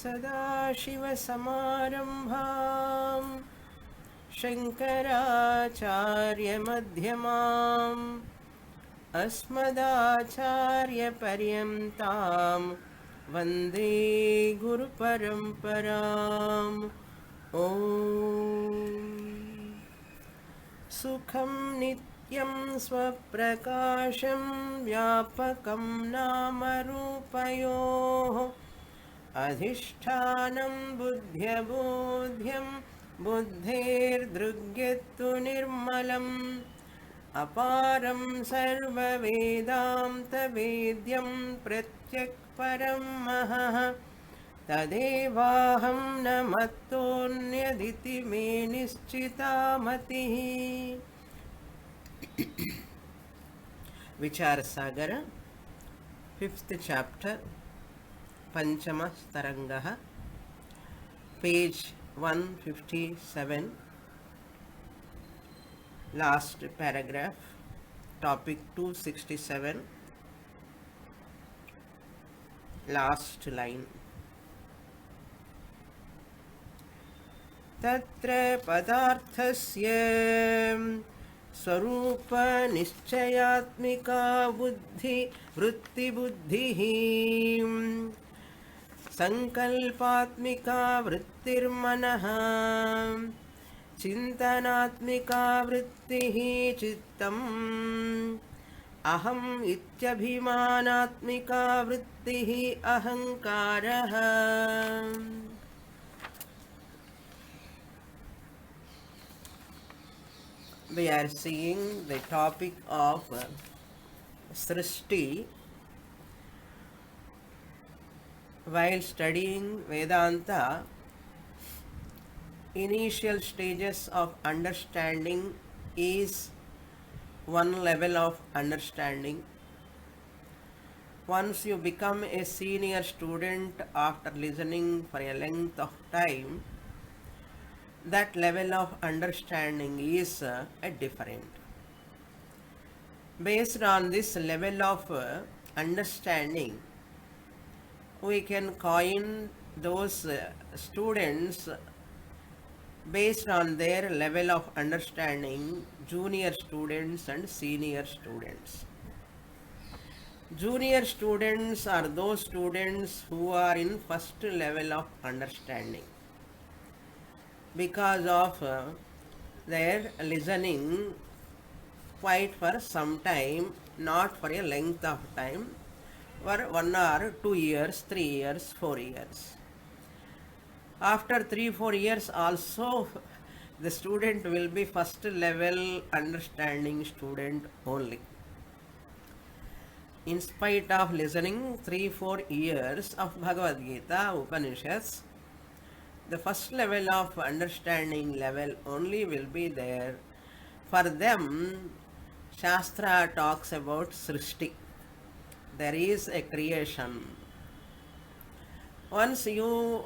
सदाशिवसमारम्भां शङ्कराचार्यमध्यमाम् अस्मदाचार्यपर्यन्तां वन्दे गुरुपरम्पराम् ॐ सुखं नित्यं स्वप्रकाशं व्यापकं नामरूपयोः अधिष्ठानं बुद्ध्यबोध्यं बुद्धेर्दृग्यत्तु निर्मलम् अपारं सर्ववेदान्तवेद्यं प्रत्यक्परं महः तदेवाहं न मत्तोऽन्यदिति मे निश्चिता मतिः. Vichara Sagara, 5th chapter, Panchama Tarangaha, page 157, last paragraph, topic 267, last line. तत्र पदार्थस्य स्वरूप निश्चयात्मिका बुद्धि वृत्तिबुद्धिः संकल्पात्मिका वृत्तिर्मनः चिन्तनात्मिका वृत्तिः चित्तम् अहम् इत्यभिमानात्मिका वृत्तिः अहङ्कारः. We are seeing the topic of Srishti. While studying Vedanta, initial stages of understanding is one level of understanding. Once you become a senior student after listening for a length of time, that level of understanding is different. Based on this level of understanding, we can coin those students based on their level of understanding, junior students and senior students. Junior students are those students who are in first level of understanding. Because of their listening quite for some time, not for a length of time, for 1 or 2 years, 3 years, 4 years. After 3-4 years also, the student will be first level understanding student only. In spite of listening 3-4 years of Bhagavad Gita, Upanishads, the first level of understanding level only will be there. For them, Shastra talks about Srishti. There is a creation. Once you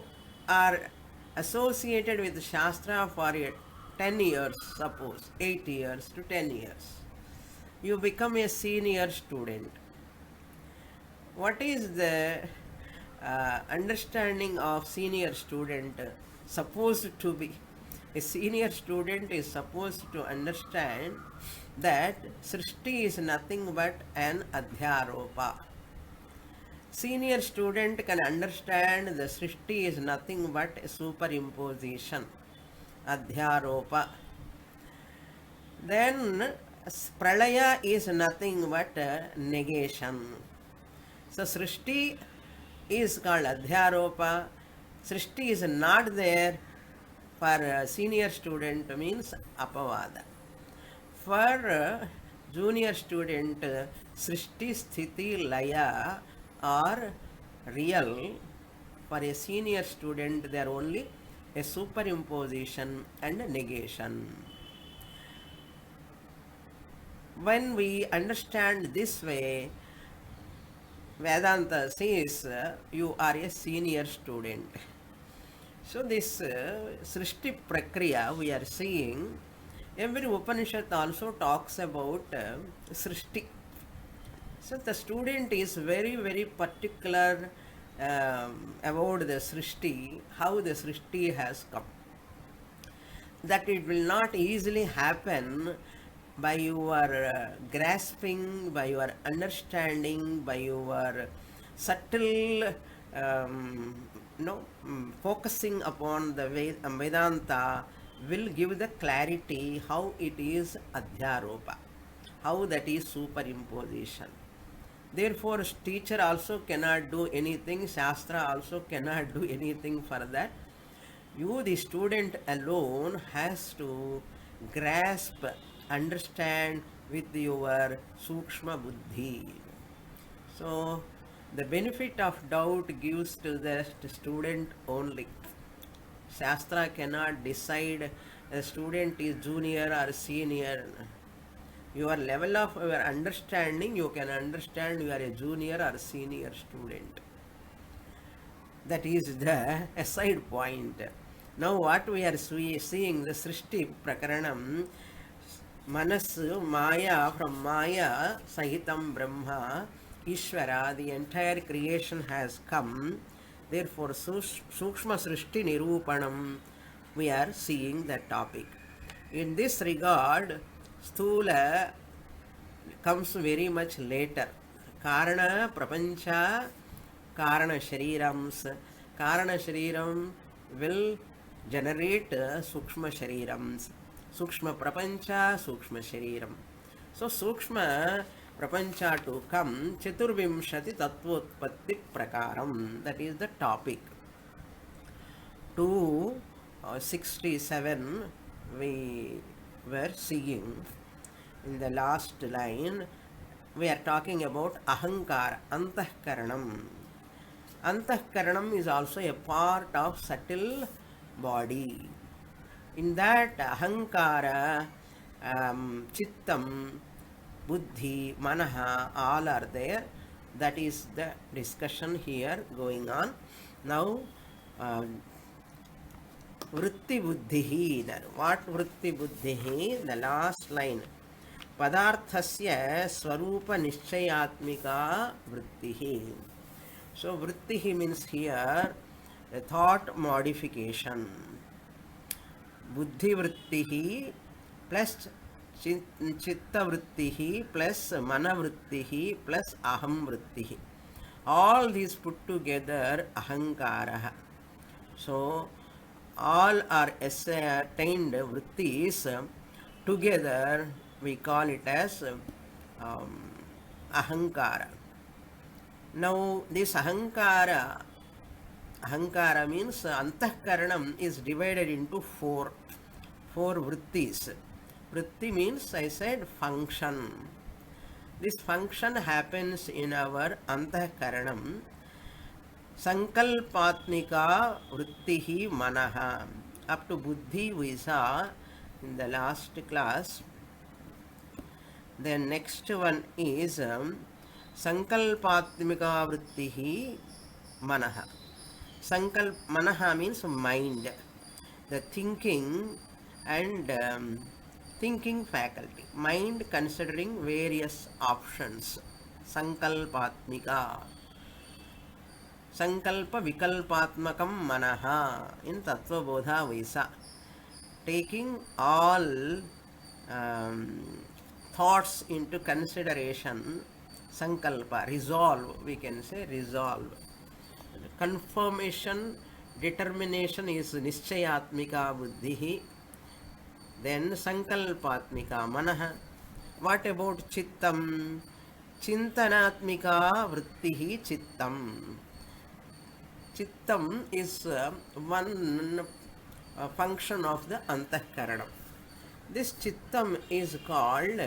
are associated with Shastra for 10 years, suppose 8 years to 10 years, you become a senior student. What is the understanding of senior student supposed to be? A senior student is supposed to understand that Srishti is nothing but an adhyaropa. Senior student can understand the Srishti is nothing but a superimposition, adhyaropa. Then Pralaya is nothing but negation. So Srishti is called adhyaropa. Srishti is not there for a senior student, means apavada. For junior student, Srishti, Sthiti, Laya are real. For a senior student, they are only a superimposition and negation. When we understand this way, Vedanta says you are a senior student. So this Srishti Prakriya we are seeing, every Upanishad also talks about Srishti. So the student is very, very particular about the Srishti, how the Srishti has come. That it will not easily happen by your grasping, by your understanding, by your subtle focusing upon the Vedanta will give the clarity how it is Adhyaropa, how that is superimposition. Therefore, teacher also cannot do anything, Shastra also cannot do anything for that. You, the student alone, has to grasp, understand with your Sukshma Buddhi. So, the benefit of doubt gives to the student only. Shastra cannot decide a student is junior or senior. Your level of your understanding, you can understand you are a junior or senior student. That is the aside point. Now what we are seeing, the Srishti Prakaranam, Manasu, Maya, from Maya, Sahitam Brahma, Ishvara, the entire creation has come. Therefore, Sukshma Srishti Nirupanam, we are seeing that topic. In this regard, Sthula comes very much later. Karana Prapancha, Karana Sharirams. Karana Shariram will generate Sukshma Sharirams. Sukshma Prapancha, Sukshma Shariram. So Sukshma Prapancha to come, Chaturvimshati Tattvotpatti Prakaram. That is the topic. 267 we were seeing in the last line. We are talking about Ahankara, Antahkaranam. Antahkaranam is also a part of subtle body. In that Ahankara, Chittam, Buddhi, Manaha, all are there. That is the discussion here going on. Now, Vritti Buddhihi. What Vritti Buddhihi? The last line. Padarthasya Swarupa Nishchayatmika Vrittihi. So Vrittihi means here a thought modification. Buddhi Vrittihi plus Chitta Vrittihi plus Mana Vrittihi plus Aham Vrittihi. All these put together Ahankara. So all are attained vrittis together, we call it as Ahankara. Now this Ahankara means Antahkaranam is divided into four vrittis. Vritti means, I said, function. This function happens in our Antahkaranam. Sankalpatmika Vrittihi Manaha. Up to Buddhi we saw in the last class. The next one is Sankalpatmika Vrittihi Manaha. Manaha means mind, the thinking and thinking faculty. Mind considering various options. Sankalpatmika. Sankalpa Vikalpatmakam Manaha in Tattva Bodha Visa. Taking all thoughts into consideration, Sankalpa, resolve, we can say resolve. Confirmation, determination is Nischayatmika Buddhihi. Then Sankalpatmika Manaha. What about Chittam? Chintanatmika Vrittihi Chittam. Chittam is one function of the Antahkaranam. This Chittam is called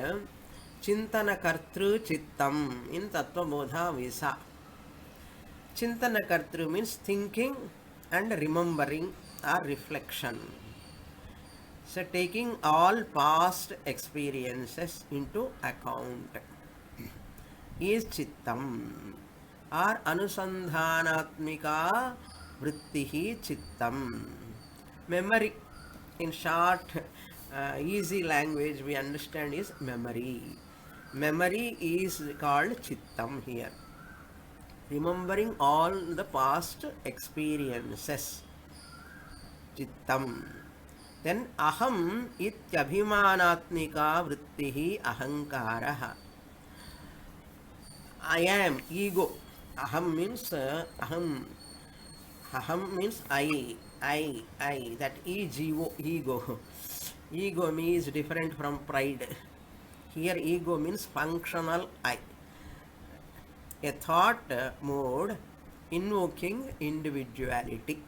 Chintanakartru Chittam in Tattva Bodha Visa. Chintanakartru means thinking and remembering or reflection. So taking all past experiences into account is Chittam. Or Anusandhanatmika Vrittihi Chittam. Memory, in short, easy language we understand is memory. Memory is called Chittam here. remembering all the past experiences. Chittam. Then aham ityabhimanatmika vrittihi ahankaraha. I am ego. Aham means aham. Aham means I. That ego, ego. Ego means different from pride. Here ego means functional I. A thought mode invoking individuality.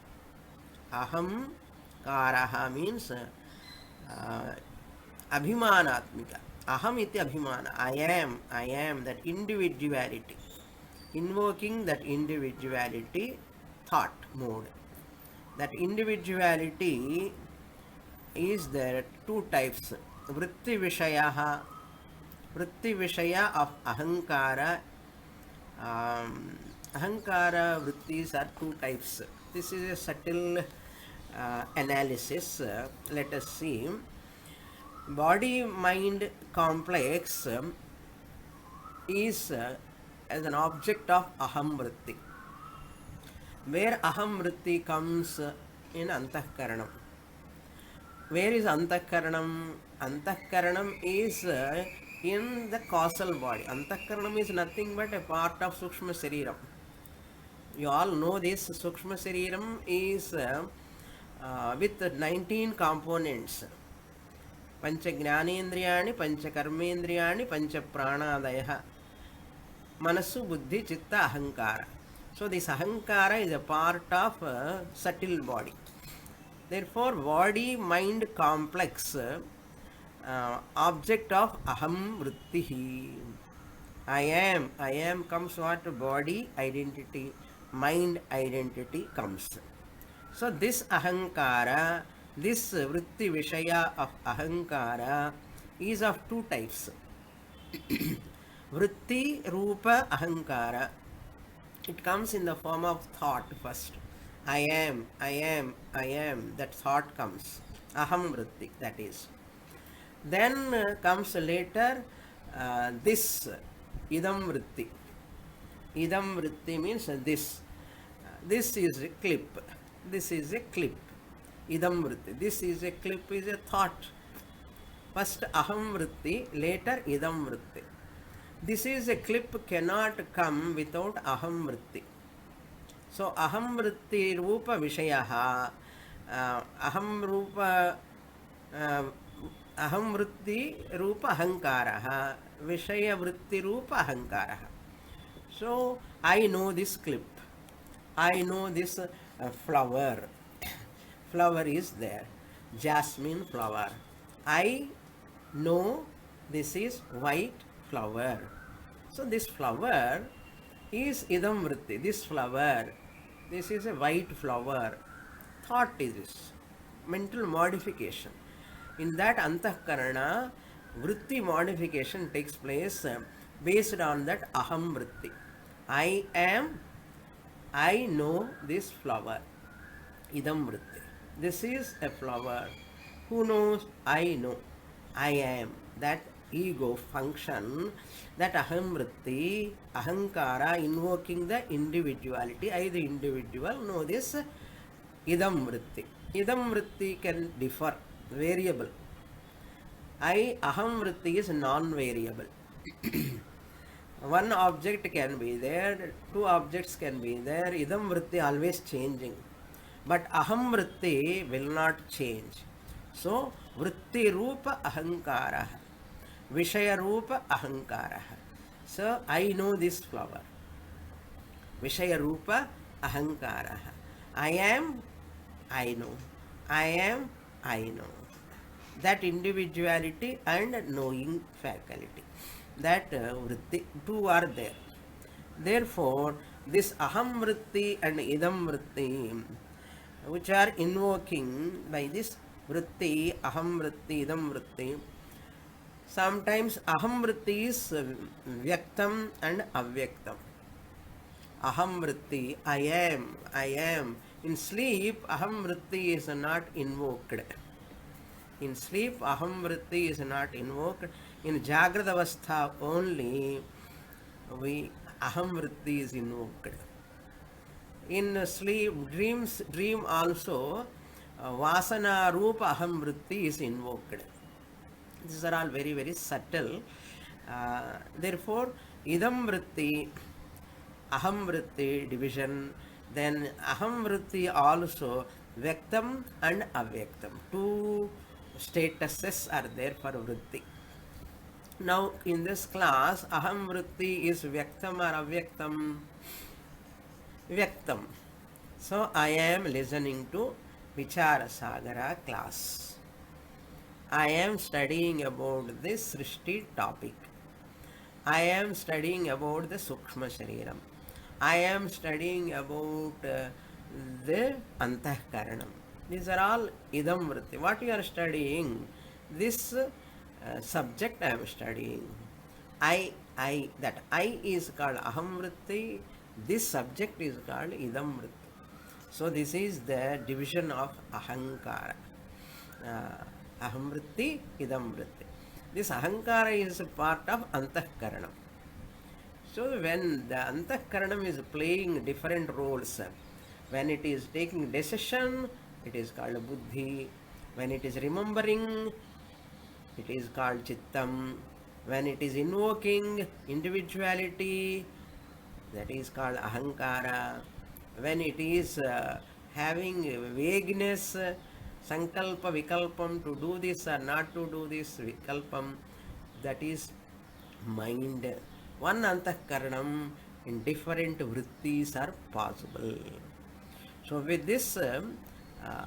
Aham karaha means abhimanatmika. Aham iti abhimana. I am that individuality. Invoking that individuality thought mode. That individuality is there two types. Vritti Vishaya of Ahankara. Ahankara vrittis are two types. This is a subtle analysis. Let us see. Body-mind complex is as an object of aham vritti. Where aham vritti comes in antahkaranam. Where is antahkaranam? Antahkaranam is in the causal body. Antahkaranam is nothing but a part of Sukshma Sariram. You all know this. Sukshma Sariram is with 19 components. Pancha Jnanendriyani, Pancha Karmendriyani, Pancha Pranadaya. Manasu, Buddhi, Chitta, Ahankara. So this Ahankara is a part of subtle body. Therefore, body-mind complex object of aham vrittihi. I am comes what? Body identity, mind identity comes. So this ahankara, this vritti vishaya of ahankara is of two types. Vritti rupa ahankara. It comes in the form of thought first. I am, that thought comes. Aham vritti, that is. Then comes later this, idam vritti. Idam vritti means this. This is a clip. This is a clip. Idam vritti. This is a clip, is a thought. First aham vritti, later idam vritti. This is a clip cannot come without aham vritti. So aham vritti rupa vishayaha, aham rupa aham vritti rupa ahankaraha, vishaya vritti rupa ahankaraha. So I know this clip. I know this flower. Flower is there. Jasmine flower. I know this is white flower. So this flower is idam vritti. This flower, this is a white flower. Thought is this. Mental modification. In that antahkarana, vritti modification takes place based on that aham vritti. I know this flower. Idam vritti. This is a flower. Who knows? I know. I am. That ego function, that aham vritti, ahankara, invoking the individuality. I, the individual, know this idam vritti. Idam vritti can differ, variable. Aham vritti is non-variable. One object can be there, two objects can be there. Idam vritti always changing. But aham vritti will not change. So, vritti rupa ahankara. Vishaya rupa ahankara. So, I know this flower. Vishaya rupa ahankara. I am, I know. I am, I know. That individuality and knowing faculty. That vritti, two are there. Therefore, this aham vritti and idam vritti, which are invoking by this vritti, aham vritti, idam vritti, sometimes aham vritti is vyaktam and avyaktam. Aham vritti, I am. In sleep, aham vritti is not invoked. In sleep, aham vritti is not invoked. In Jagrata Avastha only, aham vritti is invoked. In sleep, dream also, vasana rupa aham vritti is invoked. These are all very, very subtle. Therefore, idam vritti, aham vritti division, then aham vritti also vyaktam and avyaktam. Two statuses are there for vritti. Now, in this class, aham vritti is vyaktam or avyaktam? Vyaktam. So, I am listening to Vichara Sagara class. I am studying about this Srishti topic. I am studying about the Sukshma Shariram. I am studying about the Antahkaranam. These are all idam vritti. What you are studying? This subject I am studying. That I is called aham vritti. This subject is called idam vritti. So this is the division of ahankara. Aham vritti, idam vritti. This ahankara is a part of antahkaranam. So when the antahkaranam is playing different roles, when it is taking decision, it is called buddhi. When it is remembering, it is called chittam. When it is invoking individuality, that is called ahankara. When it is having vagueness, sankalpa vikalpam, to do this or not to do this, vikalpam, that is mind. One antahkaranam in different vrittis are possible. So with this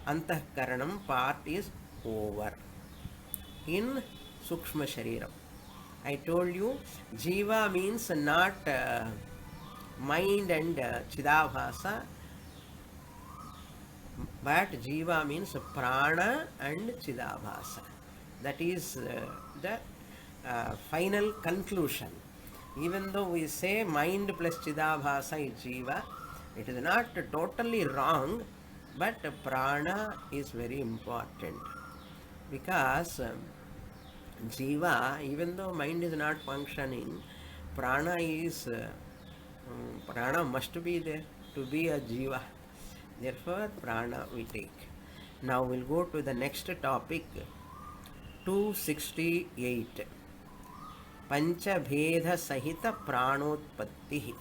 antahkaranam part is over. In Sukshma Shariram, I told you Jiva means not mind and Chidabhasa, but Jiva means Prana and Chidabhasa. That is the final conclusion. Even though we say mind plus Chidabhasa is Jiva, it is not totally wrong, but Prana is very important. Because Jiva, even though mind is not functioning, Prana is Prana must be there to be a Jiva. Therefore, Prana we take. Now we'll go to the next topic, 268. Panchabheda Sahita Pranotpatti.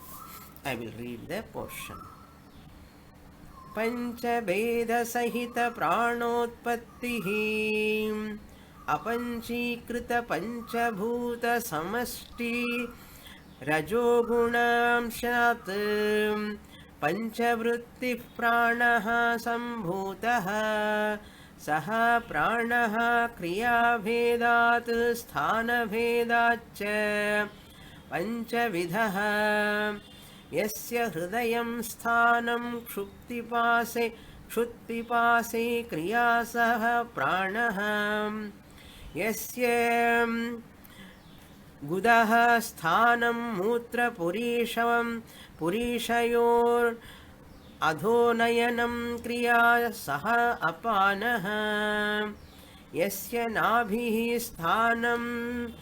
I will read the portion. Panchabheda Sahita Pranotpatti Apanchīkrita Panchabhuta Samashti Rajogunamshat Panchavritti Pranaha Sambhutaha Saha Pranaha Kriyabhedat Sthanabhedatcha Panchavidhaha Yasya Hridayam Sthanam Kshuktipase Kriyasaha Pranaha Yasya Gudaha Sthanam Mutra Purishayor Adhonayanam Kriya Saha Apanaha Yasya Nabhihi Sthanam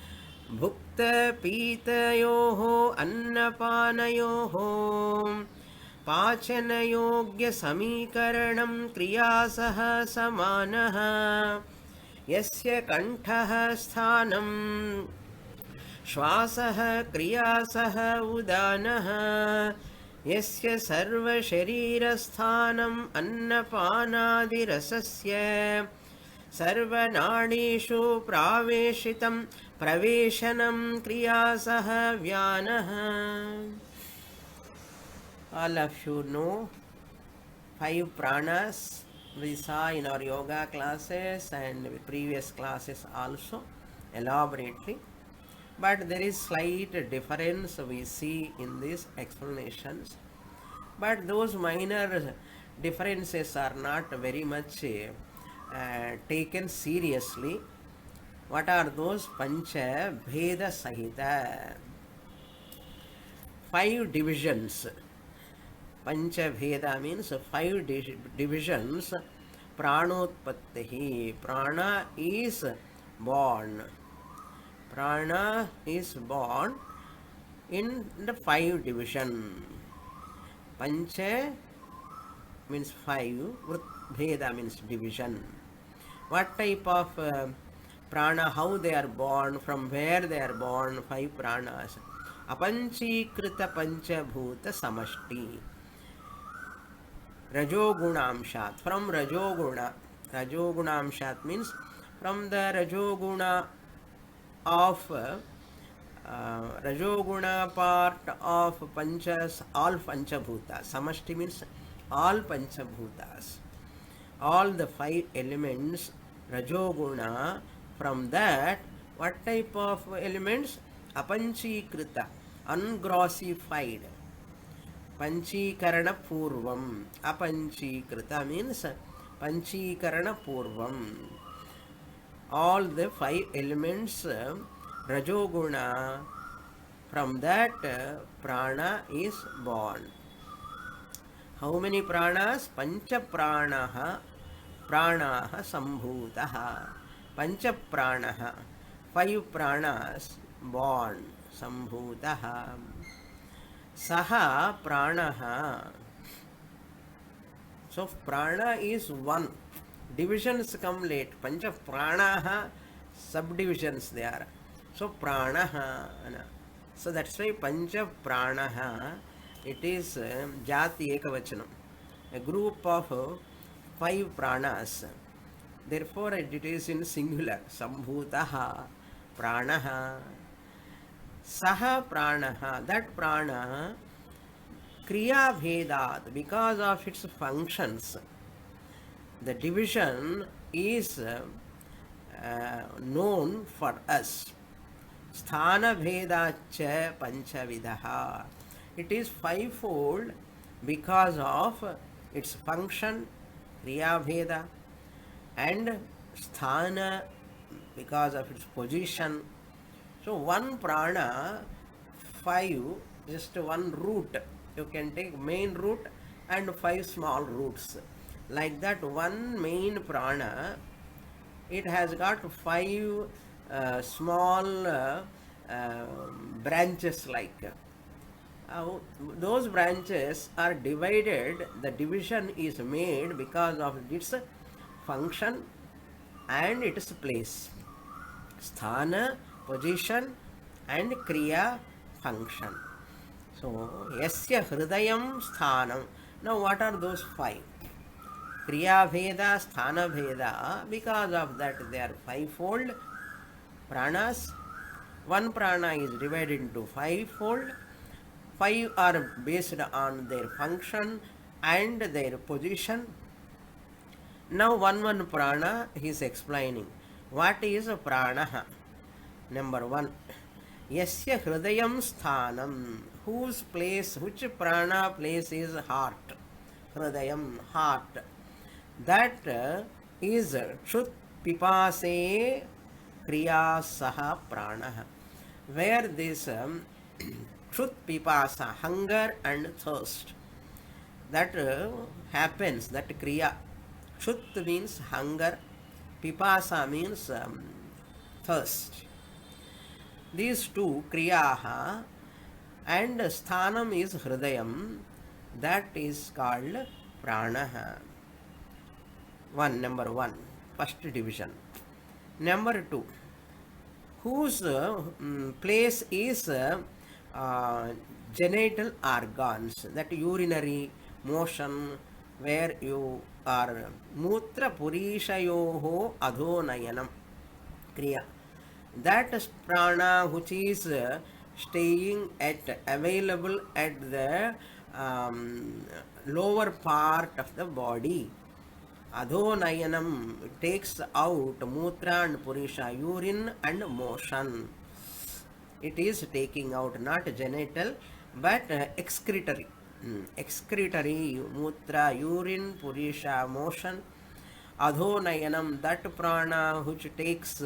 Bhukta Pitayoho Annapanayoho Pachana Yogya Samikaranam Kriyasaha Samanaha Yasya Kantaha Sthanam Shvasaha Kriyasaha Udanaha Yasya Sarva Sharira Sthanam Annapanadi Rasasya Sarva Nadishu Praveshitam Praveshanam Kriyasaha Vyanaha. All of you know 5 pranas we saw in our yoga classes and previous classes also elaborately. But there is slight difference we see in these explanations. But those minor differences are not very much taken seriously. What are those? Pancha Bheda Sahita. 5 divisions. Pancha Bheda means 5 divisions. Pranotpattihi. Prana is born. Prana is born. in the 5 division. Pancha means 5, Bheda means division. What type of prana, how they are born, from where they are born, 5 pranas. Apanchikrita panchabhuta samashti. Rajogunamshat, from Rajoguna. Rajogunamshat means from the Rajoguna of Rajoguna part of Panchas, all Panchabhutas. Samashti means all Panchabhutas. All the 5 elements, Rajoguna, from that, what type of elements? Apanchikrita, ungrossified. Panchikarana Purvam. Apanchikrita means Panchikarana Purvam. All the 5 elements, Rajoguna, from that prana is born. How many pranas? Pancha pranaha, pranaha sambhutaha. Pancha pranaha, 5 pranas born, sambhutaha. Saha pranaha. So prana is 1. Divisions come late. Pancha pranaha, subdivisions they are. So pranaha. So that's why Pancha pranaha, it is jati ekavachanam. A group of 5 pranas. Therefore it is in singular. Sambhutaha, pranaha. Saha pranaha, that prana, kriya bhedat, because of its functions, the division is known for us. Sthana bhedacha panchavidaha. It is 5-fold because of its function, kriya bheda, and sthana because of its position. So one prana, 5, just one root. You can take main root and 5 small roots. Like that, one main prana, it has got 5 small branches like. Those branches are divided, the division is made because of its function and its place. Sthana, position, and kriya, function. So, yasya hridayam sthanam. Now, what are those 5? Kriya bheda, sthana bheda, because of that they are 5-fold pranas. One prana is divided into 5-fold. 5 are based on their function and their position. Now one prana he is explaining. What is a prana? Number 1. Yasya hridayam sthanam. Whose place, which prana place is heart? Hridayam, heart. That is Chut Pipase Kriya Saha Prana. Where this Chut Pipasa, hunger and thirst, that happens, that Kriya. Chut means hunger, Pipasa means thirst. These two, Kriyaha, and Sthanam is Hridayam, that is called Pranaha. Number 1, first division. Number 2, whose place is genital organs, that urinary motion, where you are mutra purishayoho adhonayanam kriya. That prana which is staying at, available at the lower part of the body. Adhonayanam takes out mutra and purisha, urine and motion. It is taking out not genital but excretory. Excretory, mutra, urine, purisha, motion. Adhonayanam, that prana which takes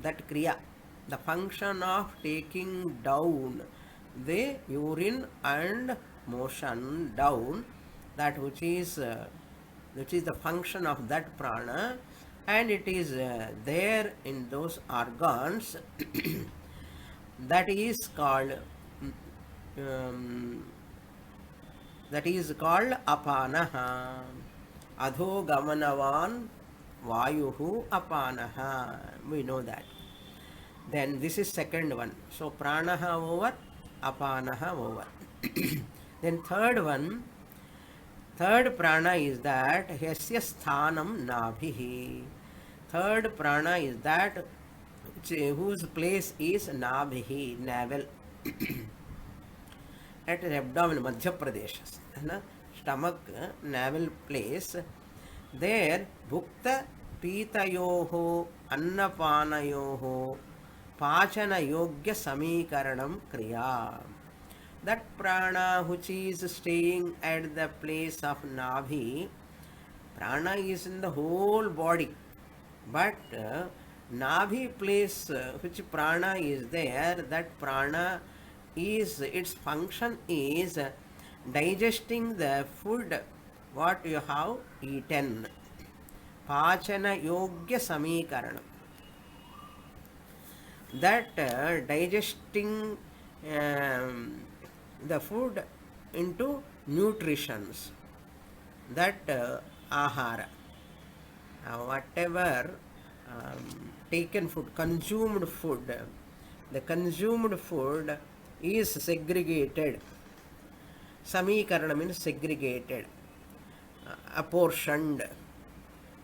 that kriya, the function of taking down the urine and motion down, that which is the function of that prana, and it is there in those organs. That is called um, that is called apanaha. Adho gamanavan vayuhu apanaha. We know that. Then this is second one. So pranaha over, apanaha over. Then third one, third prana is that yasya sthanam nabhihi. Third prana is that whose place is nabhihi, navel. At abdomen, Madhya Pradesh, stomach, navel place. There, Bhukta Pitayoho Annapanayoho Pachana Yogya Samikaranam Kriya. That prana which is staying at the place of Nabhi, prana is in the whole body, but Nabhi place which prana is there, that prana is, its function is digesting the food what you have eaten. Pachana Yogya Samikaranam. That digesting the food into nutritions, that ahara, whatever taken food, consumed food, the consumed food is segregated. Samikarana means segregated, apportioned.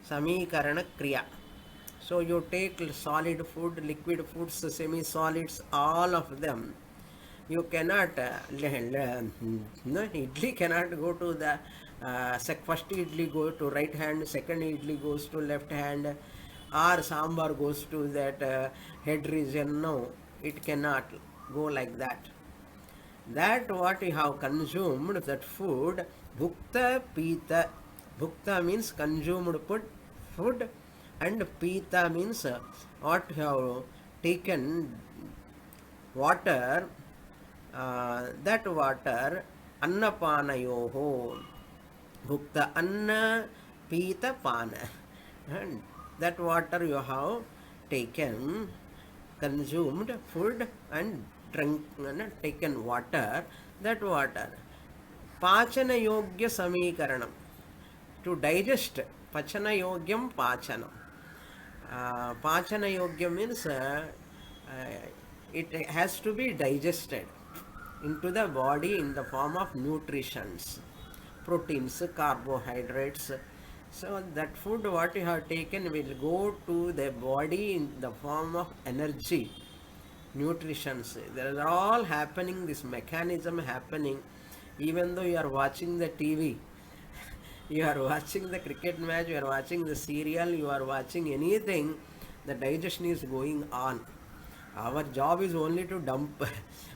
Samikarana kriya. So you take solid food, liquid foods, semi-solids, all of them. You cannot, idli cannot go to the, first idli go to right hand, second idli goes to left hand, or sambar goes to that head region. No, it cannot go like that. That what you have consumed, that food, bhukta pita. Bhukta means consumed food, and pita means what you have taken, water, that water, annapanayoho. Bhukta anna pita pana. And that water you have taken, consumed food and drunk, taken water, that water. Pachana yogya samikaranam. To digest, pachana yogyam pachanam. Pachana yogya means it has to be digested into the body in the form of nutritions, proteins, carbohydrates. So that food what you have taken will go to the body in the form of energy, nutritions. They are all happening, this mechanism happening, even though you are watching the TV, you are watching the cricket match, you are watching the serial, you are watching anything, the digestion is going on. Our job is only to dump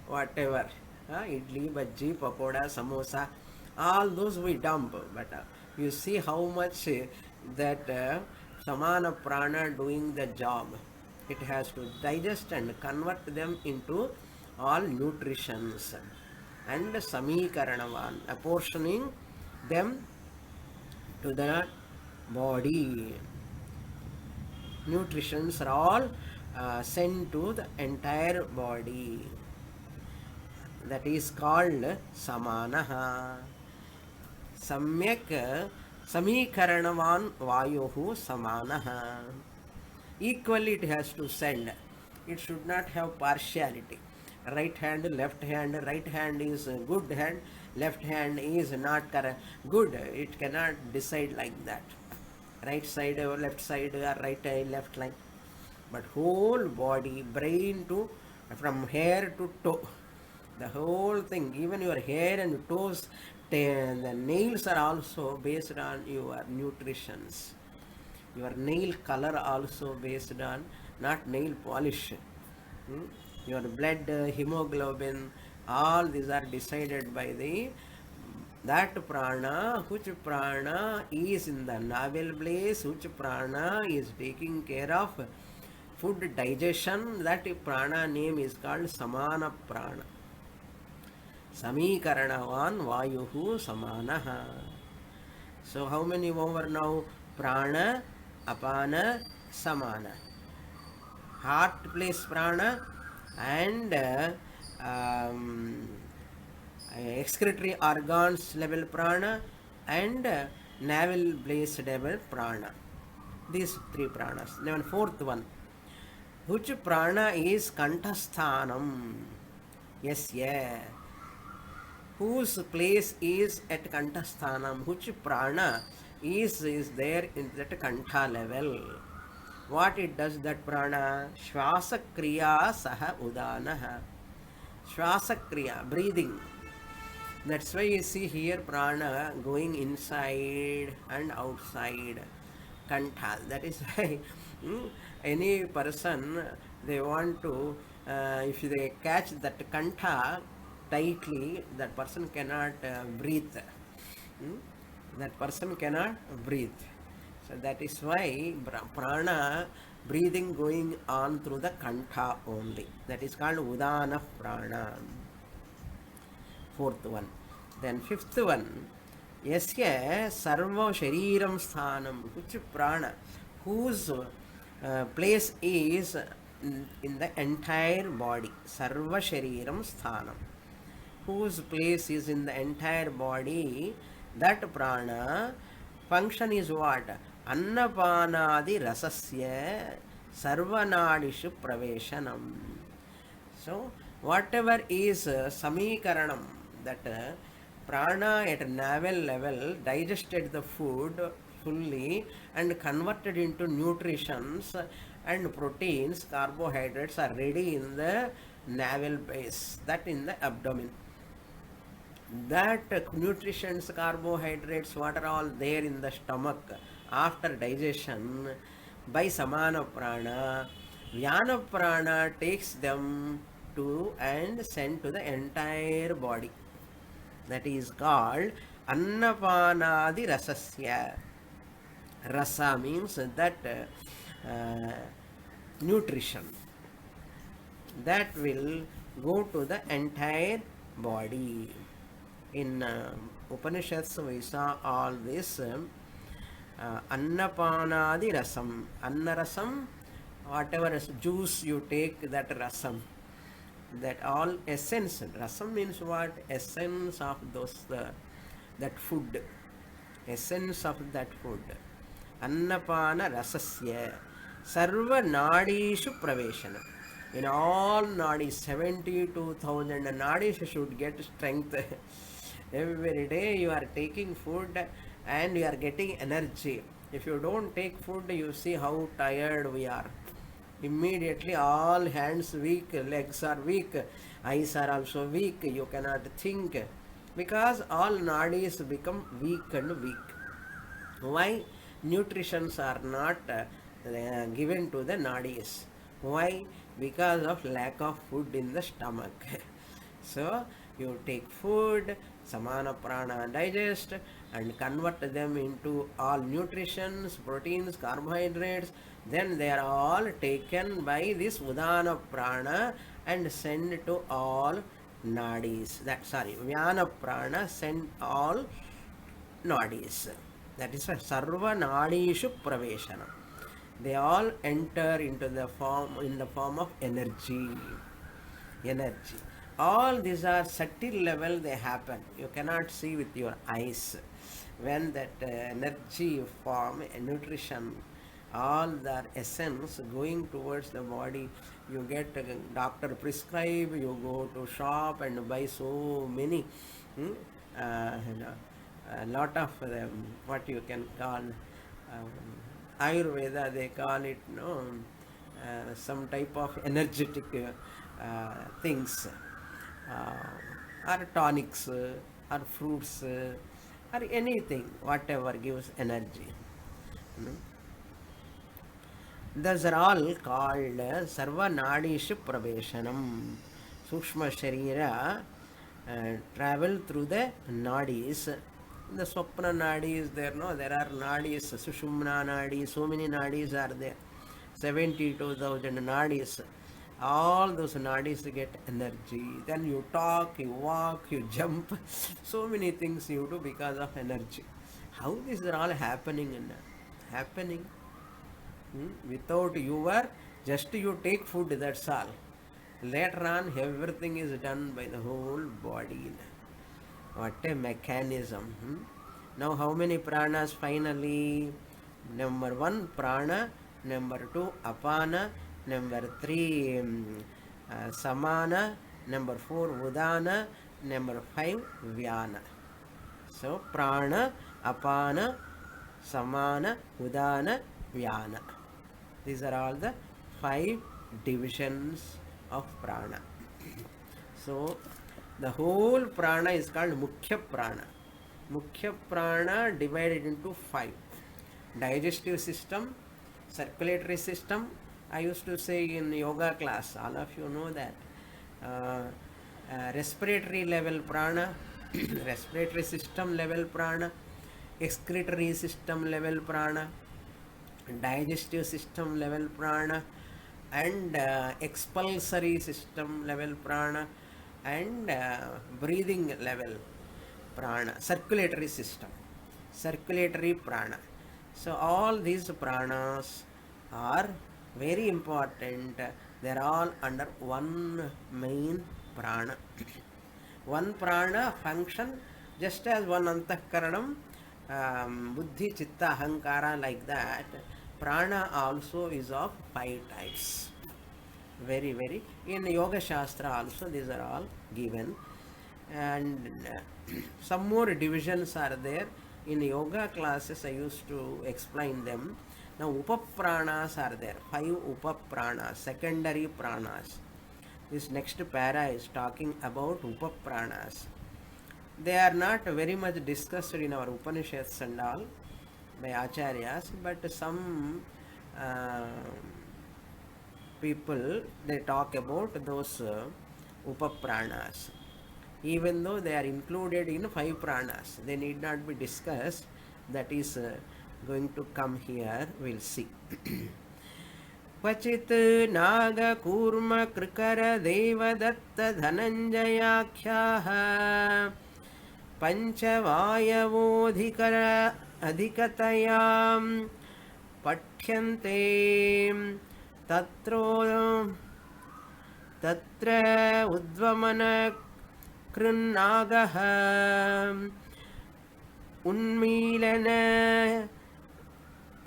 whatever, idli, bhaji, pakoda, samosa, all those we dump. But you see how much that samana prana doing the job. It has to digest and convert them into all nutritions, and samikaranavan, apportioning them to the body. Nutritions are all sent to the entire body. That is called samanaha. Samyak samikaranavan vayuhu samanaha. Equally it has to send. It should not have partiality. Right hand, right hand is good hand, left hand is not good. It cannot decide like that. Right side or left side, or right eye, left line. But whole body, brain to, from hair to toe, the whole thing, even your hair and toes, the nails are also based on your nutritions. Your nail color also based on, not nail polish. Your blood, hemoglobin, all these are decided by the that prana, which prana is in the navel place, which prana is taking care of food digestion. That prana name is called samana prana. Samikaranavan vayuhu samanaha. So how many over now? Prana, apana, samana. Heart place prana and excretory organs level prana, and navel base level prana. These three pranas. Then fourth one, which prana is kantasthanam? Yes, yeah. Whose place is at kantasthanam? Which prana is there in that kantha level? What it does, that prana? Shvasa kriya saha udanaha. Shvasa kriya, breathing. That's why you see here prana going inside and outside kantha. That is why any person, they want to, if they catch that kantha tightly, that person cannot breathe. Hmm? That person cannot breathe. So that is why prana breathing going on through the kantha only. That is called udana prana. Fourth one. Then fifth one, yasya sarva shariram sthanam, which prana, whose place is in the entire body. Sarva shariram sthanam, whose place is in the entire body. That prana function is what? Annapanadi rasasya sarvanadishu praveshanam. So, whatever is samikaranam, that prana at navel level digested the food fully and converted into nutritions and proteins, carbohydrates are ready in the navel base, that in the abdomen. That nutritions, carbohydrates, what are all there in the stomach after digestion by samana prana, vyana prana takes them to and send to the entire body. That is called annapanadi rasasya. Rasa means that nutrition that will go to the entire body. In Upanishads we saw all this annapanadi rasam. Annarasam, whatever juice you take, that rasam, that all essence. Rasam means what? Essence of those that food. Essence of that food. Annapana rasasya sarva nadishu praveshanam. In all nadis, 72,000 nadis should get strength. Every day you are taking food and you are getting energy. If you don't take food, you see how tired we are. Immediately all hands weak, legs are weak, eyes are also weak, you cannot think, because all nadis become weak and weak. Why? Nutritions are not given to the nadis. Why? Because of lack of food in the stomach. So you take food, samana prana digest and convert them into all nutritions, proteins, carbohydrates. Then they are all taken by this udana prana and sent to all nadis. Vyana prana send all nadis. That is why sarva nadishu praveshanam. They all enter into the form of energy. All these are subtle level, they happen. You cannot see with your eyes. When that energy form, nutrition, all the essence going towards the body, you get a doctor prescribe, you go to shop and buy so many, a lot of what you can call Ayurveda, they call it some type of energetic things, or tonics, or fruits, or anything, whatever gives energy. Those are all called Sarva Nadishu Praveshanam. Sukshma Sharira travel through the nadis. The Swapna Nadi is there, no? There are nadis, Sushumna Nadi, so many nadis are there. 72,000 nadis. All those nadis get energy. Then you talk, you walk, you jump. So many things you do because of energy. How these are all happening? Without your, just you take food, that's all. Later on, everything is done by the whole body. What a mechanism. Now how many pranas finally? Number 1 prana, number 2 apana, number 3 samana, number 4 udana, number 5 vyana. So prana, apana, samana, udana, vyana. These are all the 5 divisions of prana. So the whole prana is called Mukhya Prana. Mukhya Prana divided into 5. Digestive system, circulatory system. I used to say in yoga class, all of you know that. Respiratory level prana, respiratory system level prana, excretory system level prana, digestive system level prana, and expulsory system level prana, and breathing level prana, circulatory system, circulatory prana. So all these pranas are very important. They are all under one main prana. One prana function just as one antahkaranam, buddhi, chitta, ahankara, like that. Prana also is of 5 types. Very, very. In Yoga Shastra also these are all given. And some more divisions are there. In yoga classes I used to explain them. Now upapranas are there. 5 upapranas, secondary pranas. This next para is talking about upapranas. They are not very much discussed in our Upanishads and all by acharyas, but some people, they talk about those upapranas. Even though they are included in 5 pranas, they need not be discussed. That is going to come here, we'll see. क्वचित् नागकूर्म कृकर देवदत्त धनञ्जयाख्याः पञ्चवायवोऽधिकर अधिकतयां पठ्यन्ते तत्र उद्वमन कृन्नागः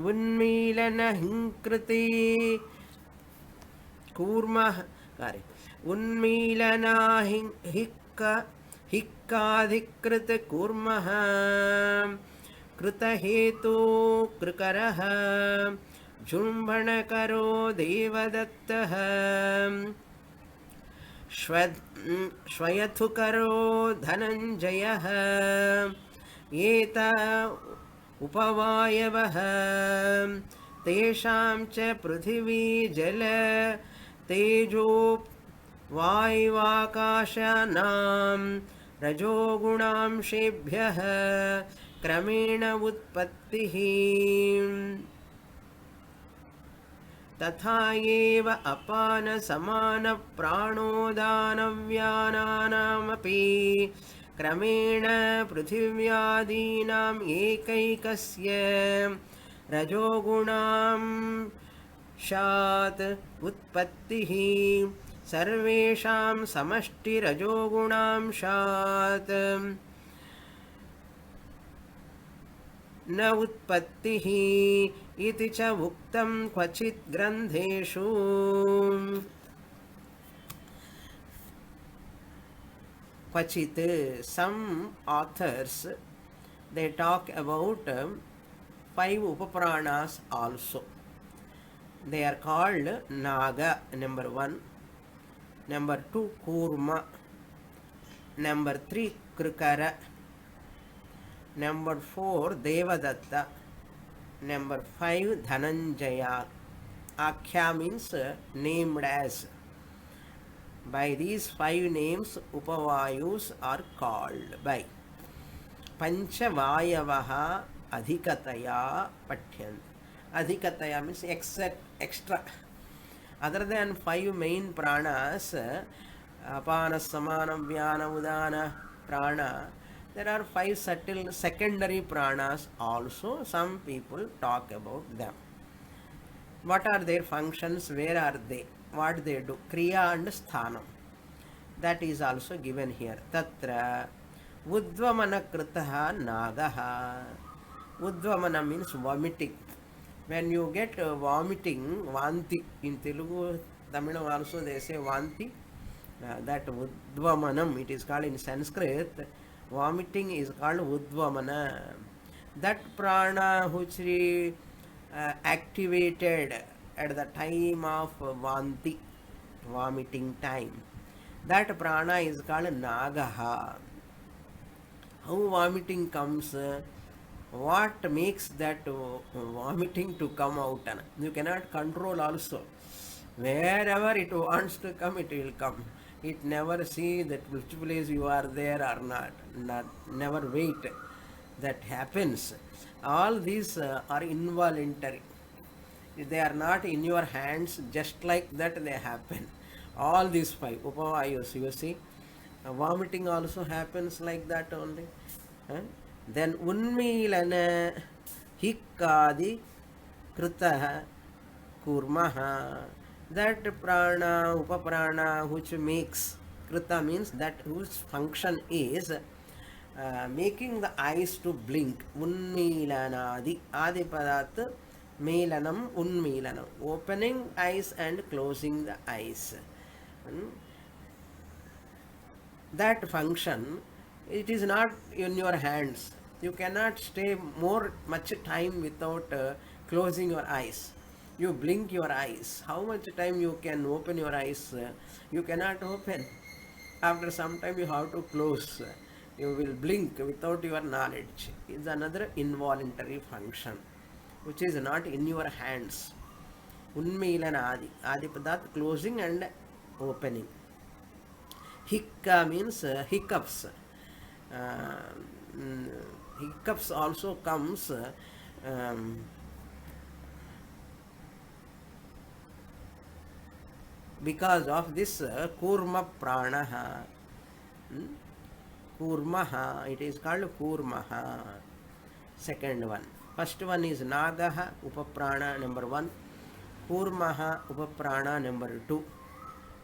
उन्मीलनहिंकृति कूर्मः उन्मीलनाहिक्काधिकृत कूर्मः कृतहेतु कृकरः जुम्भणकरो देवदत्तः श्वयथुकरो धनञ्जयः एत उपवायवः तेषां च पृथिवी जल तेजो वायुवाकाशानां रजोगुणांशेभ्यः क्रमेण उत्पत्तिः तथा एव अपान समान प्राणोदानव्यानानामपि क्रमेण पृथिव्यादीनाम् एकैकस्य रजोगुणांशात् उत्पत्तिः सर्वेषां समष्टिरजोगुणांशात् न उत्पत्तिः इति च उक्तं क्वचित् ग्रन्थेषु क्वचित्. Some authors, they talk about 5 upapranas also. They are called Naga, number 1, number 2 Kurma, number 3 Krikara, number 4 Devadatta, number 5 Dhananjaya. Akhya means named as. By these 5 names Upavayus are called by. Panchavayavaha adhikataya pathyant. Adhikataya means extra. Other than 5 main pranas, apana, samana, vyana, udana, prana, there are 5 subtle secondary pranas also. Some people talk about them. What are their functions? Where are they? What they do? Kriya and sthanam. That is also given here. Tatra Udvamana kritaha nagaha. Udvamana means vomiting. When you get vomiting, vanti, in Telugu, Tamil also they say vanti. That udvamanam, it is called in Sanskrit. Vomiting is called udvamana. That prana which activated at the time of vanti, vomiting time, that prana is called nagaha. How vomiting comes, what makes that vomiting to come out? You cannot control also. Wherever it wants to come, it will come. It never see that which place you are there or not. Never wait. That happens. All these are involuntary. They are not in your hands, just like that they happen. All these five upavayus, you see, vomiting also happens like that only. Huh? Then unmilana hikkadi kritaha kurmaha. That prana, upaprana, which makes, krita means that whose function is making the eyes to blink. Unmilanadi. Adi padat Melanam, unmelanam. Opening eyes and closing the eyes. That function, it is not in your hands. You cannot stay much time without closing your eyes. You blink your eyes. How much time you can open your eyes? You cannot open. After some time you have to close. You will blink without your knowledge. It's another involuntary function which is not in your hands. Unmilana adi. Adi padat closing and opening. Hikka means hiccups. Hiccups also comes because of this kurma pranaha. Kurmaha, it is called kurmaha. Second one. First one is nagaha, upaprana number 1. Kurmaha, upaprana number 2.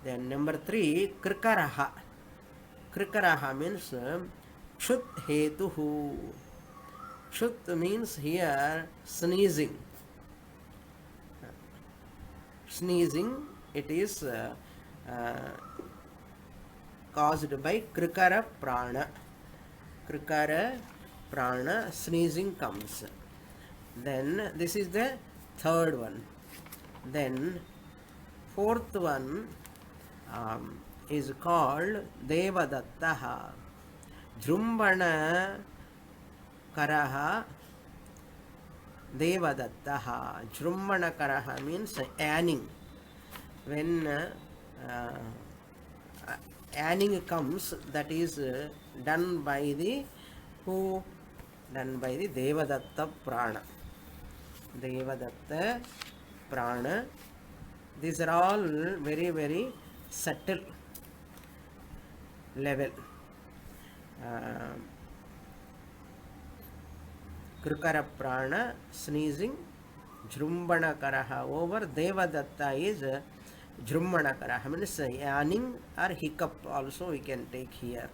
Then number 3, krikaraha. Krikaraha means kshut hetuhu. Kshut means here sneezing. Sneezing, it is caused by krikara prana. Krikara prana, sneezing comes. Then this is the third one. Then fourth one is called Devadattaha. Jrumbana karaha Devadattaha. Jrumbana karaha means yanning. When yanning comes, that is done by the who? Done by the Devadatta prana. Devadatta prana. These are all very, very subtle level. Krikara prana, sneezing. Jrumbana karaha over. Devadatta is Jrumbana karaha means yanning or hiccup also we can take here.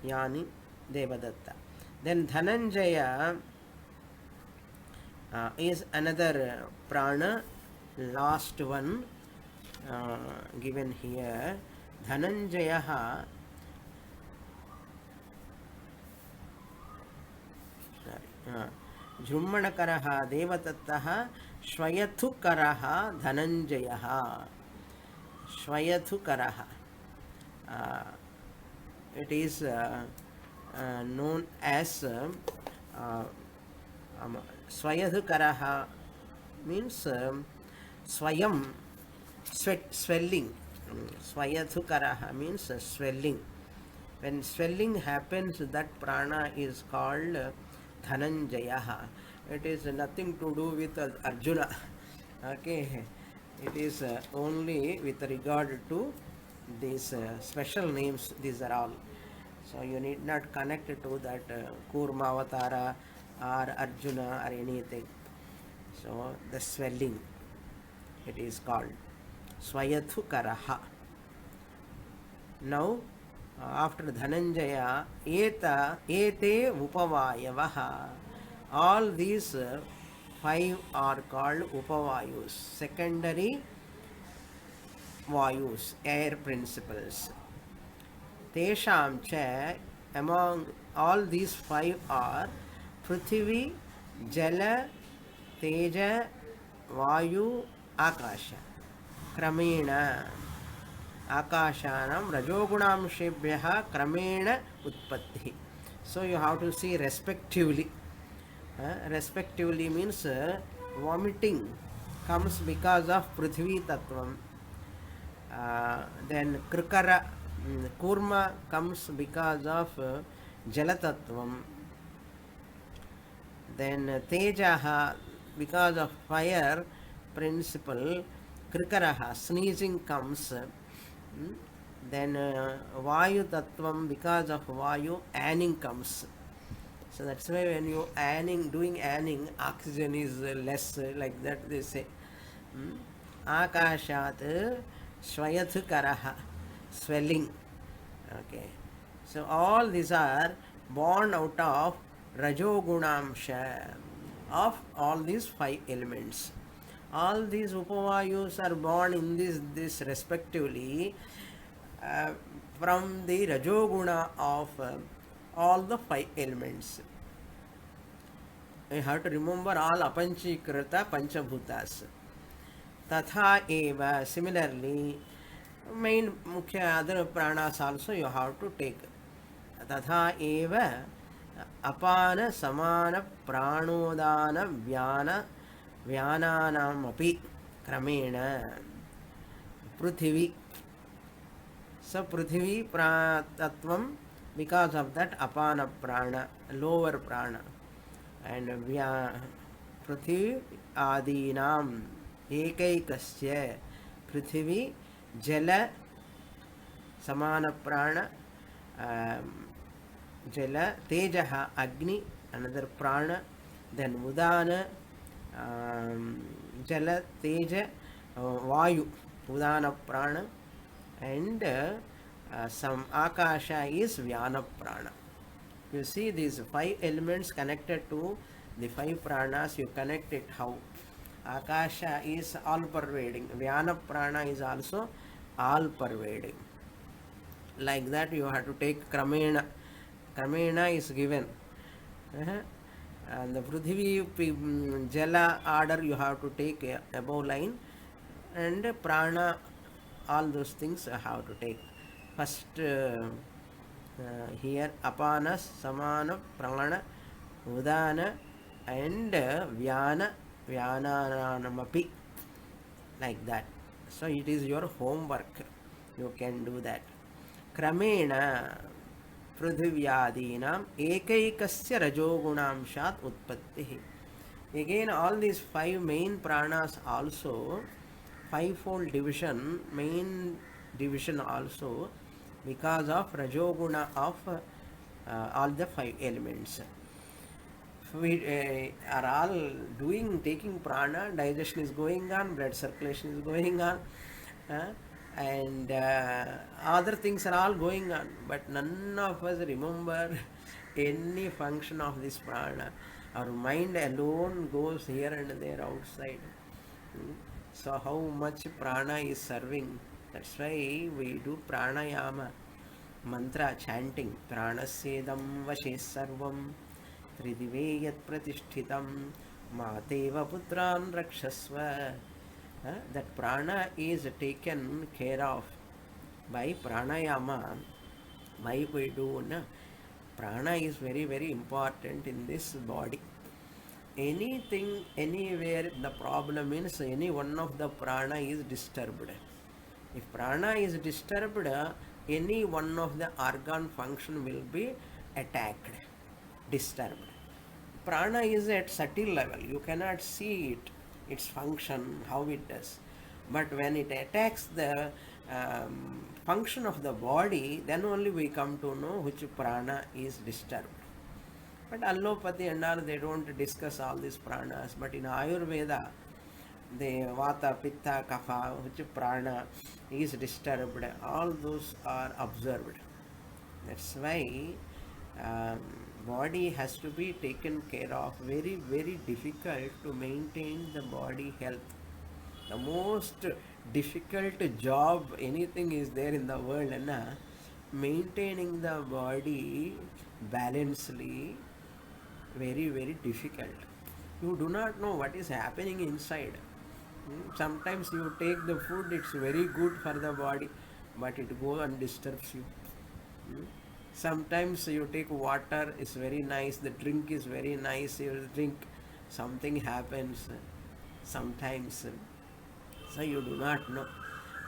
Yani Devadatta. Then Dhananjaya is another prana, last one given here. Dhananjayaha Jrumbana Devadattaha Shwayathu karaha Dhananjayaha. Shwayathu karaha. It is known as Swayathu karaha means swayam, swelling. Swayathu karaha means swelling. When swelling happens, that prana is called Dhananjayaha. It is nothing to do with Arjuna. Okay, it is only with regard to these special names. These are all. So you need not connect it to that Kurma Avatara or Arjuna or anything. So the swelling, it is called Swayathu Karaha. Now after Dhananjaya, ete upavayavaha. All these five are called upavayus, secondary vayus, air principles. Tesham cha, among all these five are Prithvi, Jala, Teja, Vayu, Akasha. Kramena. Akashanam Rajogunamshebhyaha Kramena Utpatti. So you have to see respectively. Respectively means vomiting comes because of Prithvi Tattvam. Then Krikara, Kurma comes because of Jala Tattvam. Then Tejaha, because of fire principle, Krikaraha, sneezing comes. Then Vayu Tattvam, because of Vayu, anning comes. So that's why when you doing anning, oxygen is less, like that they say. Akashat Swayathu Karaha, swelling. Okay. So all these are born out of Rajogunamsha, of all these five elements. All these upavayus are born in this respectively from the Rajoguna of all the five elements. You have to remember all apanchikrita panchabhutas. Tatha eva, similarly, main mukhya other pranas also you have to take. Tatha eva apana samana pranodana vyana vyananamapi kramena prithvi. So prithvi tattvam, because of that apana prana, lower prana, and prithvi adinam ekaikasya prithvi jala samana prana, jala tejaha agni, another prana, then udana, jala teja vayu, udana prana, and some akasha is vyana prana. You see these five elements connected to the five pranas, you connect it how? Akasha is all pervading, vyana prana is also all pervading. Like that you have to take kramena. Kramena is given. And the Prithvi Jala order you have to take above line, and prana, all those things I have to take. First here apana, samana, prana, udana, and vyana, vyananamapi, like that. So it is your homework. You can do that. Kramena prithvyadinam ekaikasya rajogunamshat utpattihi. Again, all these five main pranas also, fivefold division, main division also, because of rajoguna of all the five elements. We are all taking prana, digestion is going on, blood circulation is going on, and other things are all going on, but none of us remember any function of this prana. Our mind alone goes here and there outside. So how much prana is serving? That's why we do pranayama, mantra chanting. Pranasedam vashe sarvam tridive yat pratishthitam mateva putran rakshasva. That prana is taken care of by pranayama. Why we do? Prana is very, very important in this body. Anything, anywhere, the problem means any one of the prana is disturbed. If prana is disturbed, any one of the organ function will be attacked, disturbed. Prana is at subtle level. You cannot see it, its function, how it does. But when it attacks the function of the body, then only we come to know which prana is disturbed. But allopathy and all, they don't discuss all these pranas. But in Ayurveda, the vata, pitta, kapha, which prana is disturbed, all those are observed. That's why um, body has to be taken care of. Very, very difficult to maintain the body health. The most difficult job anything is there in the world, na, maintaining the body balancedly, very, very difficult. You do not know what is happening inside. Sometimes you take the food, it's very good for the body, but it goes and disturbs you. Mm. Sometimes you take water, it's very nice, the drink is very nice, you drink, something happens sometimes. So you do not know.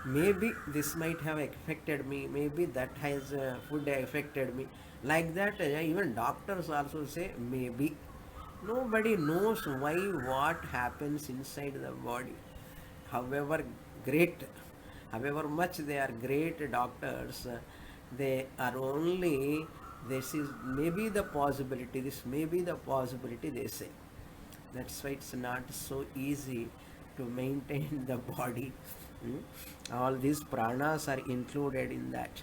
Maybe this might have affected me, maybe that has food affected me. Like that, even doctors also say maybe. Nobody knows why what happens inside the body. However great, however much they are great doctors, they are only, this is maybe the possibility, this may be the possibility, they say. That's why it's not so easy to maintain the body. Mm. All these pranas are included in that.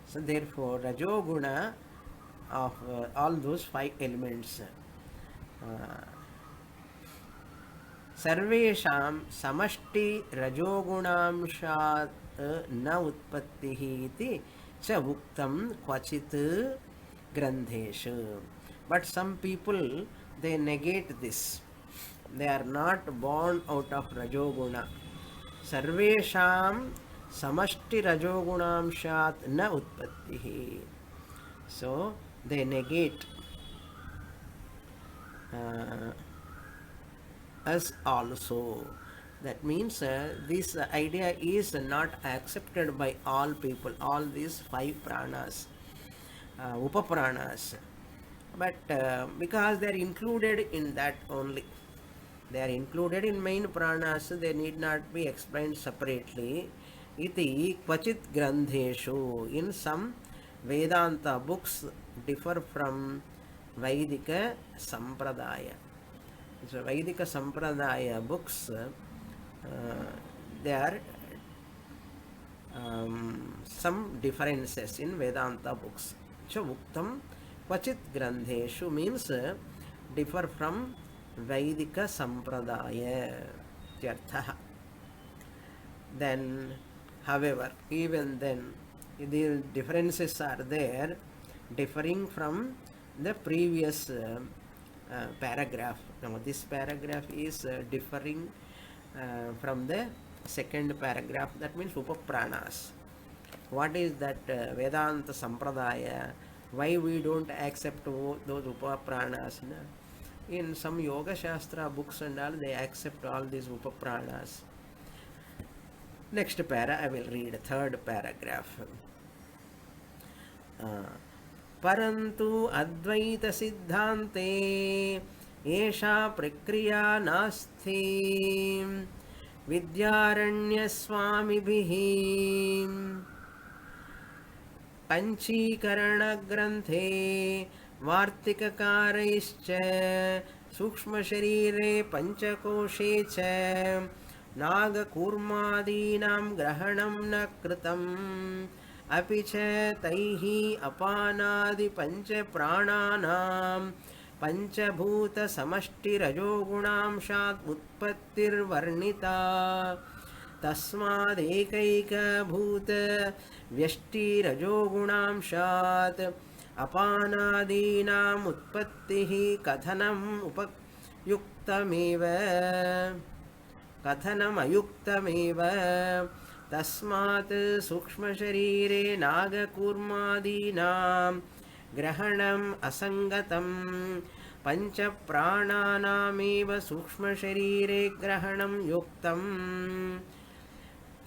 So therefore, rajoguna of all those five elements, सर्वेषां समष्टि रजोगुणांशात् न उत्पत्तिः इति च उक्तं क्वचित् ग्रन्थेषु. But some people, they negate this. They are not born out of rajoguna. Sarvesham samashti rajogunamshat na utpattihi. So they negate us also. That means this idea is not accepted by all people, all these five pranas, upapranas. But because they are included in that only, they are included in main pranas, they need not be explained separately. Iti kvachit grandheshu, in some Vedanta books differ from Vaidika Sampradaya. So Vaidika Sampradaya books, there are some differences in Vedanta books. So Muktam Kvachit Grandheshu means differ from Vaidika Sampradaya Tyartha. Then, however, even then, the differences are there, differing from the previous paragraph. Now, this paragraph is differing from the second paragraph. That means Upapranas. What is that Vedanta Sampradaya? Why we don't accept those Upapranas? No? In some Yoga Shastra books and all, they accept all these Upapranas. Next para, I will read third paragraph. परन्तु अद्वैत सिद्धान्ते एषा प्रक्रिया नास्ति विद्यारण्यस्वामिभिः पञ्चीकरणग्रन्थे वार्तिककारैश्च सूक्ष्मशरीरे पञ्चकोशे च नागकूर्मादीनां ग्रहणं न कृतम् अपि च तैः अपानादि पञ्चप्राणानां पञ्चभूतसमष्टिरजोगुणांशात् उत्पत्तिर्वर्णिता तस्मादेकैकभूत व्यष्टिरजोगुणांशात् अपानादीनाम् उत्पत्तिः कथनमयुक्तमेव तस्मात् सूक्ष्मशरीरे नागकूर्मादीनां ग्रहणम् असङ्गतं पञ्चप्राणानामेव सूक्ष्मशरीरे ग्रहणं युक्तं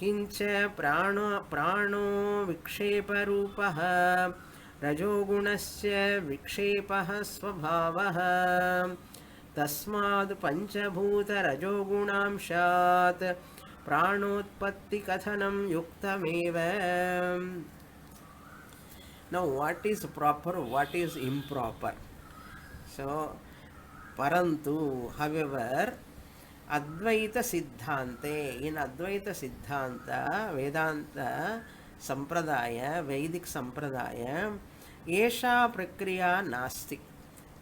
किञ्च प्राणो विक्षेपरूपः रजोगुणस्य विक्षेपः स्वभावः तस्माद् पञ्चभूतरजोगुणांशात् प्राणोत्पत्ति कथनम युक्तमेव. Now what is proper, what is improper? So parantu, however, Advaita Siddhante, in Advaita Siddhanta, Vedanta Sampradaya, Vedic Sampradaya, Esha prakriya nasti.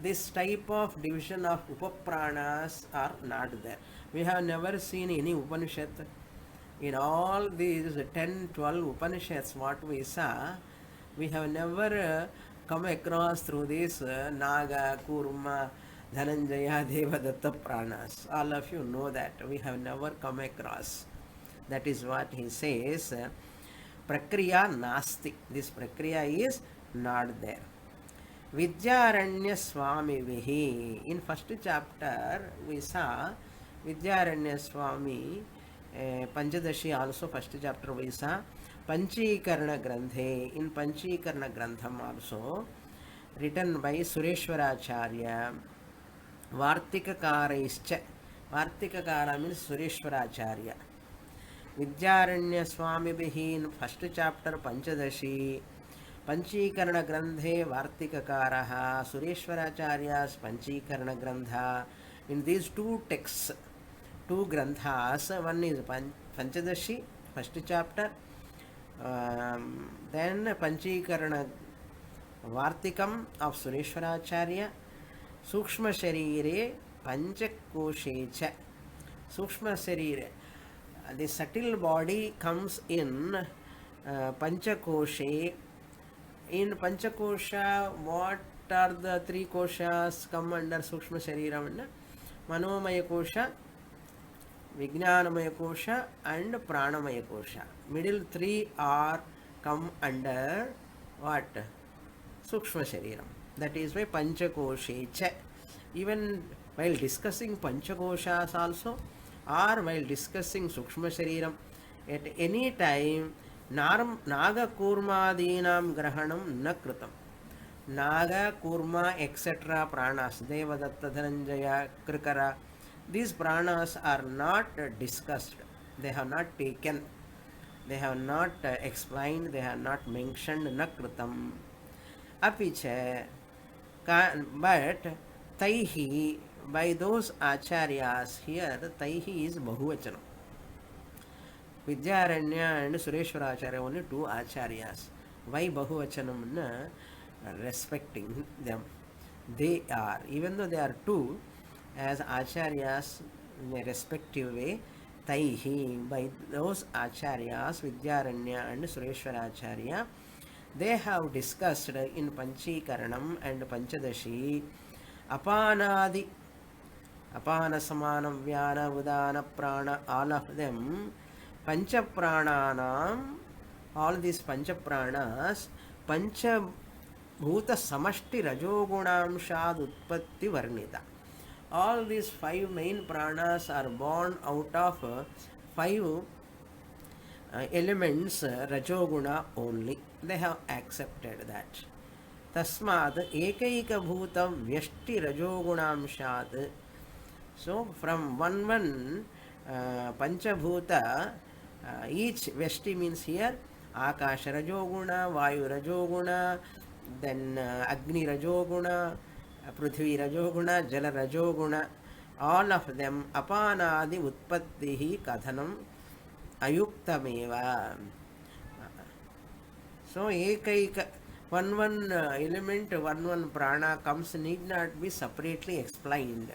This type of division of upapranas are not there. We have never seen any Upanishad. In all these 10, 12 Upanishads, what we saw, we have never come across through this Naga, Kurma, Dhananjaya, Devadatta Pranas. All of you know that. We have never come across. That is what he says. Prakriya nasti. This prakriya is not there. Vidyaranya Swami Vihi. In first chapter, we saw Vidyaranya Swami Panchadashi also first chapter we saw. Panchikarna Granthe. In Panchikarna Grantham also, written by Sureshwaracharya. Vartikakaraischa. Vartikakara means Sureshwaracharya. Vidyaranya Swami Vihi in first chapter Panchadashi. Panchikarna Granthe Vartikakaraha, Sureshwaracharya's Panchikarna Grantha. In these two texts, two granthas, one is Panchadashi, first chapter, then Panchikarna Vartikam of Sureshwaracharya, Sukshma Sharire Panchakoshecha. Sukshma Sharire, the subtle body comes in Panchakoshe. In Panchakosha, what are the three koshas come under Sukshma Shariram? Manomaya Kosha, Vijnanamaya Kosha and Pranamaya Kosha. Middle three are come under what? Sukshma Shariram. That is why Panchakoshecha. Even while discussing Panchakoshas also, or while discussing Sukshma Shariram, at any time, Naga Kurmadinam Grahanam na Kritam. Naga, Kurma, etc. pranas, Devadatta, Dhananjaya, Krikara, these pranas are not discussed. They have not taken, they have not explained, they have not mentioned na Kritam. Apicha, but Taihi, by those acharyas here, Taihi is Bahuvachanam. Vidyaranya and Sureshwaracharya, only two acharyas. Why Bahuvachanam? Respecting them. They are, even though they are two, as acharyas in a respective way, Taihi, by those acharyas, Vidyaranya and Sureshwaracharya, they have discussed in Panchikaranam and Panchadashi, Apanadi, Apana Samanam Vyana, Udana Prana, all of them. Pancha Prananam, all these Pancha Pranas, Pancha Bhuta Samashti Rajogunam Shad Utpatti Varnita. All these five main pranas are born out of five elements, Rajoguna only. They have accepted that. Tasmad Ekaika Bhuta Vyashti Rajogunam Shad. So from one Panchabhuta, each Vyashti means here Akasha Rajoguna, Vayu Rajoguna, then Agni Rajoguna, Prithvi Rajoguna, Jala Rajoguna, all of them Apanadi Utpattihi Kathanam Ayuktameva. So Ekaika, one element, one prana comes, need not be separately explained.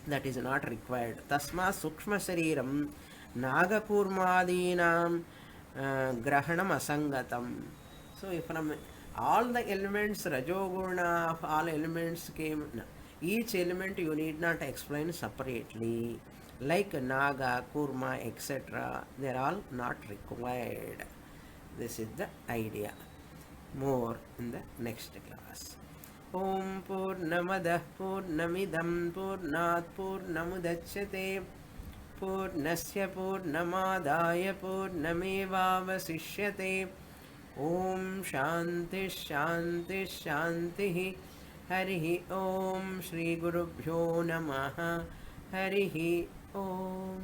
That is not required. Tasma Sukshma Shariram Nagakurmadinam Grahanam Asangatam. So if from all the elements, Rajoguna of all elements came, each element you need not explain separately. Like Naga, Kurma, etc. They are all not required. This is the idea. More in the next class. Om Purnamadah Purnamidam Purnat Purnamudachyate Purnasya Purnamadaya Purnamevavasishyate. Om Shanti Shanti Shanti. Harihi Om Shri Gurubhyo Namaha. Harihi Om.